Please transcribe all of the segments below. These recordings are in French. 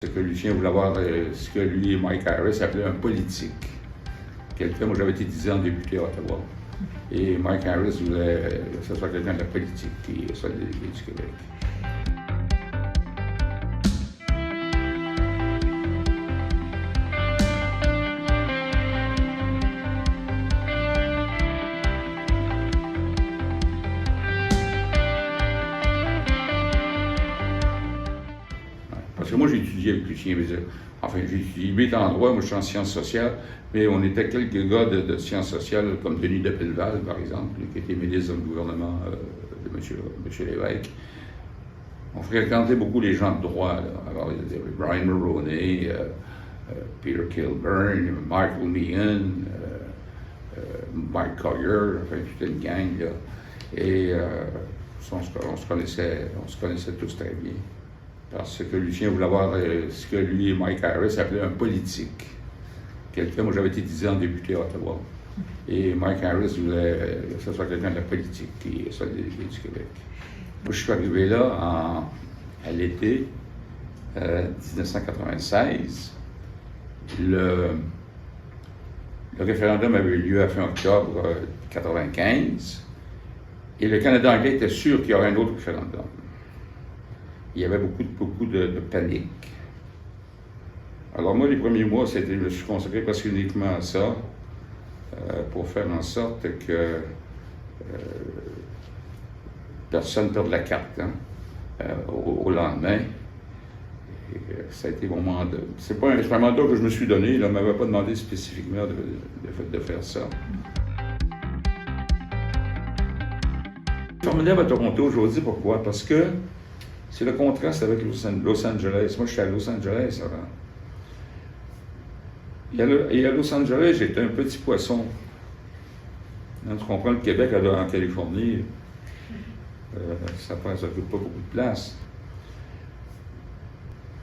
Ce que Lucien voulait avoir, ce que lui et Mike Harris appelaient un politique. Quelqu'un, moi j'avais été 10 ans député à Ottawa. Et Mike Harris voulait que ce soit quelqu'un de la politique qui soit délégué du Québec. Parce que moi, j'ai étudié avec Lucien. Enfin, j'ai étudié 8 ans en droit, moi je suis en sciences sociales, mais on était quelques gars de sciences sociales, comme Denis de Pelleval, par exemple, qui était ministre dans le gouvernement de M. Lévesque. On fréquentait beaucoup les gens de droit. Là. Alors, il y avait Brian Mulroney, Peter Kilburn, Michael Meehan, Mike Collier, enfin, toute une gang. Là. Et on se connaissait tous très bien. Parce que Lucien voulait avoir ce que lui et Mike Harris appelaient un politique. Quelqu'un, moi j'avais été 10 ans député à Ottawa. Et Mike Harris voulait que ce soit quelqu'un de la politique qui soit délégué du Québec. Moi je suis arrivé là à l'été 1996. Le référendum avait eu lieu à fin octobre 1995. Et le Canada anglais était sûr qu'il y aurait un autre référendum. Il y avait beaucoup de panique. Alors moi, les premiers mois, je me suis consacré presque uniquement à ça, pour faire en sorte que personne ne perde la carte au lendemain. Et, ça a été mon mandat. C'est pas un mandat que je me suis donné, là, on ne m'avait pas demandé spécifiquement de faire ça. Formidable à Toronto, je vous dis pourquoi. Parce que c'est le contraste avec Los Angeles. Moi, je suis à Los Angeles avant. Et à Los Angeles, j'étais un petit poisson. Tu comprends, le Québec en Californie, ça n'occupe pas beaucoup de place.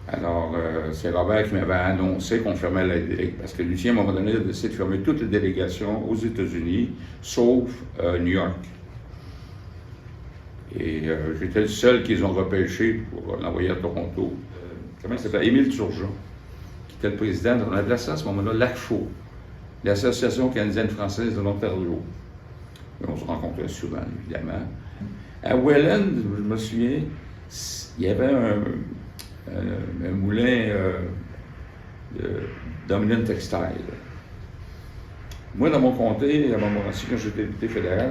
Alors, c'est Robert qui m'avait annoncé qu'on fermait la délégation. Parce que Lucien, à un moment donné, a décidé de fermer toutes les délégations aux États-Unis, sauf New York. Et j'étais le seul qu'ils ont repêché pour l'envoyer à Toronto. Comment il s'appelle? Émile Turgeon, qui était le président. On appelait ça à ce moment-là l'ACFO, l'Association canadienne-française de l'Ontario. On se rencontrait souvent, évidemment. À Welland, je me souviens, il y avait un moulin de Dominion Textile. Moi, dans mon comté, à Montmorency, quand j'étais député fédéral,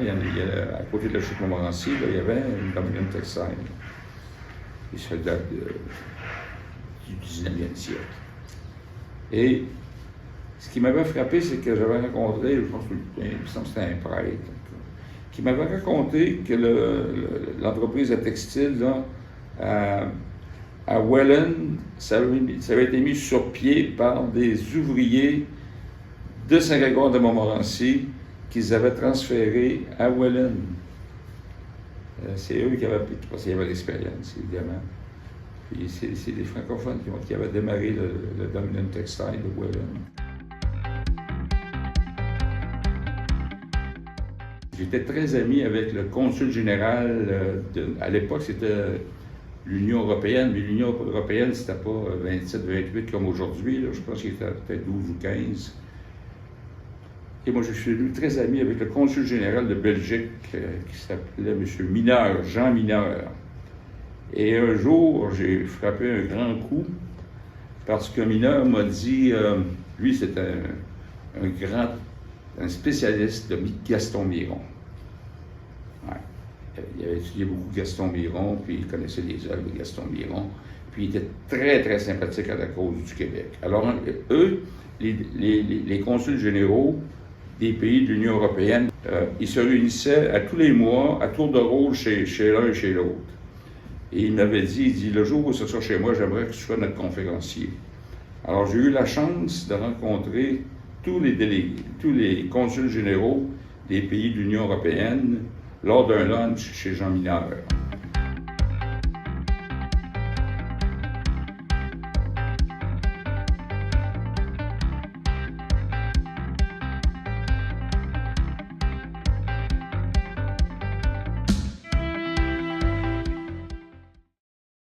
à côté de la chute Montmorency, il y avait une Dominion Textile. Et ça date du 19e siècle. Et ce qui m'avait frappé, c'est que j'avais rencontré, je pense que c'était un prêtre, qui m'avait raconté que l'entreprise de textile là, à Welland, ça avait été mis sur pied par des ouvriers de Saint-Grégoire de Montmorency qu'ils avaient transféré à Welland. C'est eux qui avaient, parce qu'il y avait l'expérience, évidemment. Puis c'est des francophones qui avaient démarré le Dominion Textile de Welland. J'étais très ami avec le consul général, à l'époque c'était l'Union européenne, mais l'Union européenne c'était pas 27-28 comme aujourd'hui, je pense qu'il était peut-être 12 ou 15. Et moi, je suis devenu très ami avec le consul général de Belgique, qui s'appelait M. Mineur, Jean Mineur. Et un jour, j'ai frappé un grand coup, parce que Mineur m'a dit, lui, c'était un spécialiste de Gaston Miron. Ouais. Il avait étudié beaucoup Gaston Miron, puis il connaissait les œuvres de Gaston Miron. Puis il était très, très sympathique à la cause du Québec. Alors, eux, les consuls généraux des pays de l'Union européenne, ils se réunissaient à tous les mois, à tour de rôle, chez l'un et chez l'autre. Et il m'avait dit, le jour où ce sera chez moi, j'aimerais que tu sois notre conférencier. Alors, j'ai eu la chance de rencontrer tous les consuls généraux des pays de l'Union européenne lors d'un lunch chez Jean Mineur.